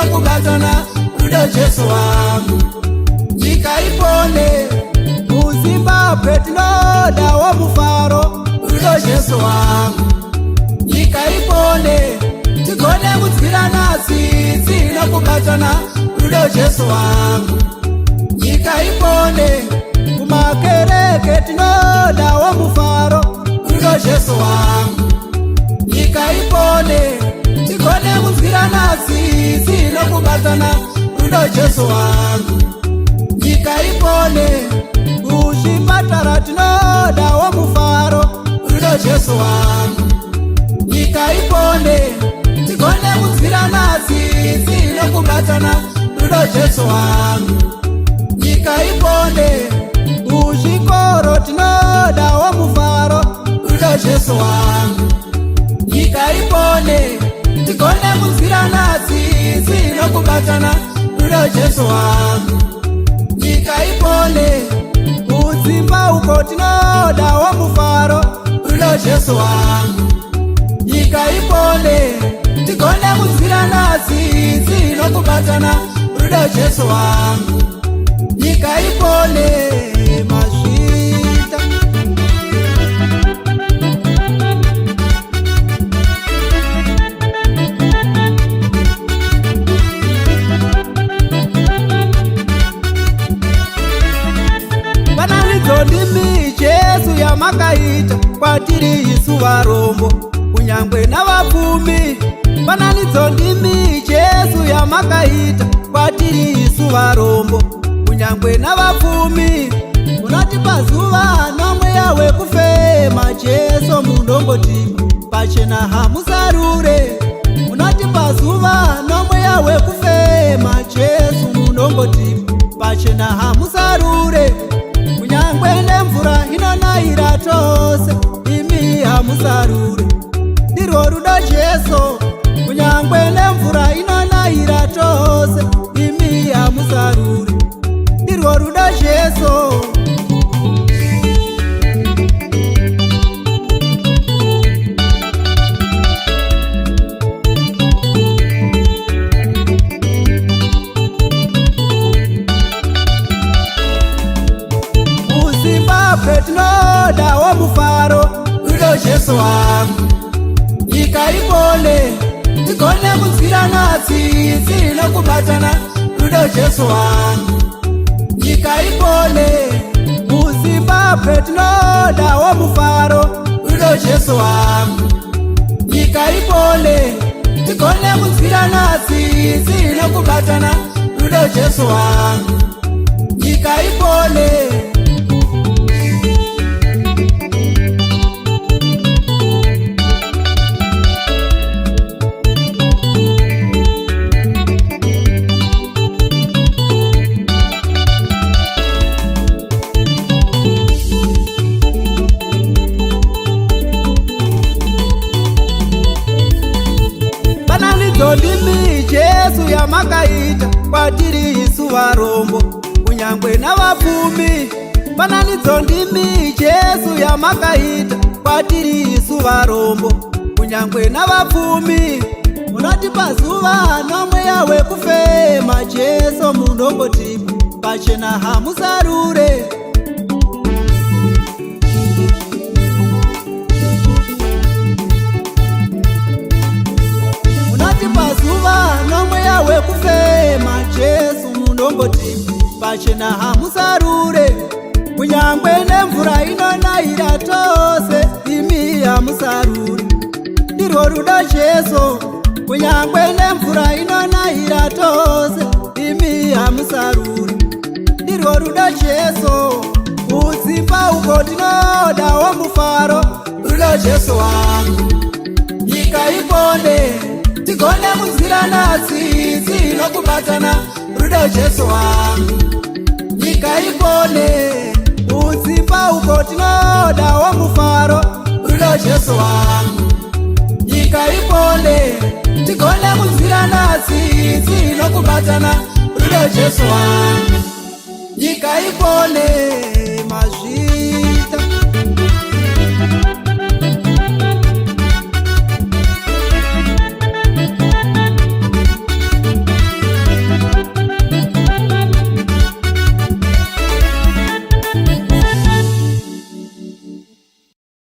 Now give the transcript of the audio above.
dzinokubatana rudo Jesu wangu. Nyika ipone muZimbabwe tinodawo mufaro rudo Jesu wangu. Nyika ipone tigone kudzira nhasi dzinokubatana rudo Jesu wangu. Nyika ipone kumakereke tinodawo mufaro rudo Jesu wangu. Nyika ipone tigone kudzira nhasi dzinokubatana rudo Jesu wangu. Nyika ipone kuzvipatara tinodawo mufaro rudo Jesu wangu. Nyika ipone tigone kudzira nhasi dzinokubatana rudo Jesu wangu. Nyika ipone kuzvikoro tinodawo mufaro rudo Jesu wangu. Nyika ipone tigone kudzira nhasi dzinokubatana rudo Jesu wangu. Nyika ipone kudzimba uko tinodawo mufaro rudo Jesu wangu. Nyika ipone tigone kudzira nhasi dzinokubatana rudo Jesu wangu. Nyika ipone mazvita pananidzo ndimi Jesu yamakaita kwatiri isu varombo kunyangwe navapfumi. Pananidzo ndimi Jesu yamakaita kwatiri isu varombo kunyangwe navapfumi. Unatipa zuva nomweya wekufema Jesu mundombotima pachena hamusarure. Unatipa zuva nomweya wekufema Jesu mundombotima pachena hamusarure. Kunyangwe nemvura inonayira tose imi hamusarure. Ndirwo rudo Jesu. Kunyangwe nemvura inonayira tose imi hamusarure. Ndirwo rudo Jesu. muZimbabwe tinodawo mufaro rudo Jesu wangu. Nyika ipone tigone kudzira nhasi dzinokubatana rudo Jesu wangu. Nyika ipone muZimbabwe tinodawo mufaro rudo Jesu wangu. Nyika ipone tigone kudzira nhasi dzinokubatana rudo Jesu wangu. Nyika ipone ndimi Jesu yamakaita kwatiri isu varombo kunyangwe navapfumi. Pananidzo ndimi Jesu yamakaita kwatiri isu varombo kunyangwe navapfumi. Unatipa zuva nomweya wekufema Jesu mundombotima pachena hamusarure. Zuva nomweya wekufema Jesu mundombotima pachena hamusarure. Kunyangwe nemvura inonayira tose imi hamusarure. Ndirwo rudo Jesu. Kunyangwe nemvura inonayira tose imi hamusarure. Ndirwo rudo Jesu. Kudzimba uko tinodawo mufaro rudo Jesu wangu. Nyika ipone tigone kudzira nhasi dzinokubatana rudo Jesu wangu. Nyika ipone kudzimba uko tinodawo mufaro rudo Jesu wangu. Nyika ipone tigone kudzira nhasi dzinokubatana rudo Jesu wangu. Nyika ipone